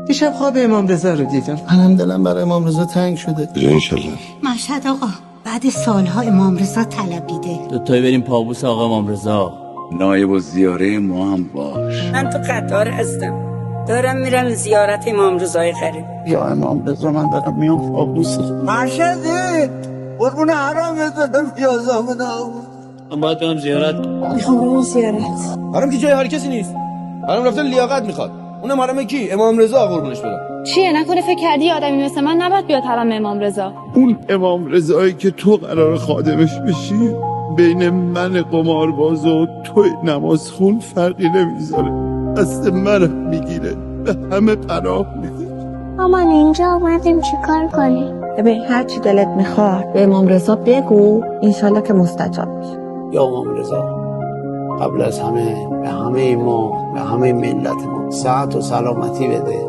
دیشب خواب امام رضا رو دیدم. منم دلم برای امام رضا تنگ شده. انشالله. مشهد آقا بعد سالها امام رضا طلبیده. دوتایی بریم پابوس آقا امام رضا. نایب الزیاره ما هم باش. من تو قطار هستم، دارم میرم زیارت امام رضای قریب. یا امام رضا من دارم میام پابوس. مشهدی قربون حرام دادم پیازامون من باید برم زیارت. میخوام برم زیارت. حرام که جای هر کسی نیست. حرام رفته لیاقت میخواد. اونم حرام کی؟ امام رضا قربونش برم. چیه نکنه فکر کردی آدمی مثل من نباید بیاد حرم امام رضا؟ اون امام رضایی که تو قرار خادمش بشی بین من قمارباز و تو نماز خون فرقی نمیذاره. دست من میگیره به همه پناه میده. مامان اینجا اومدیم چیکار کنیم؟ ببین هر چی دلت میخواد به امام رضا بگو، انشالله که مستجاب میشه. یا امام رضا قبل از همه به همه ما به همه ملت ما صحت و سلامتی بده.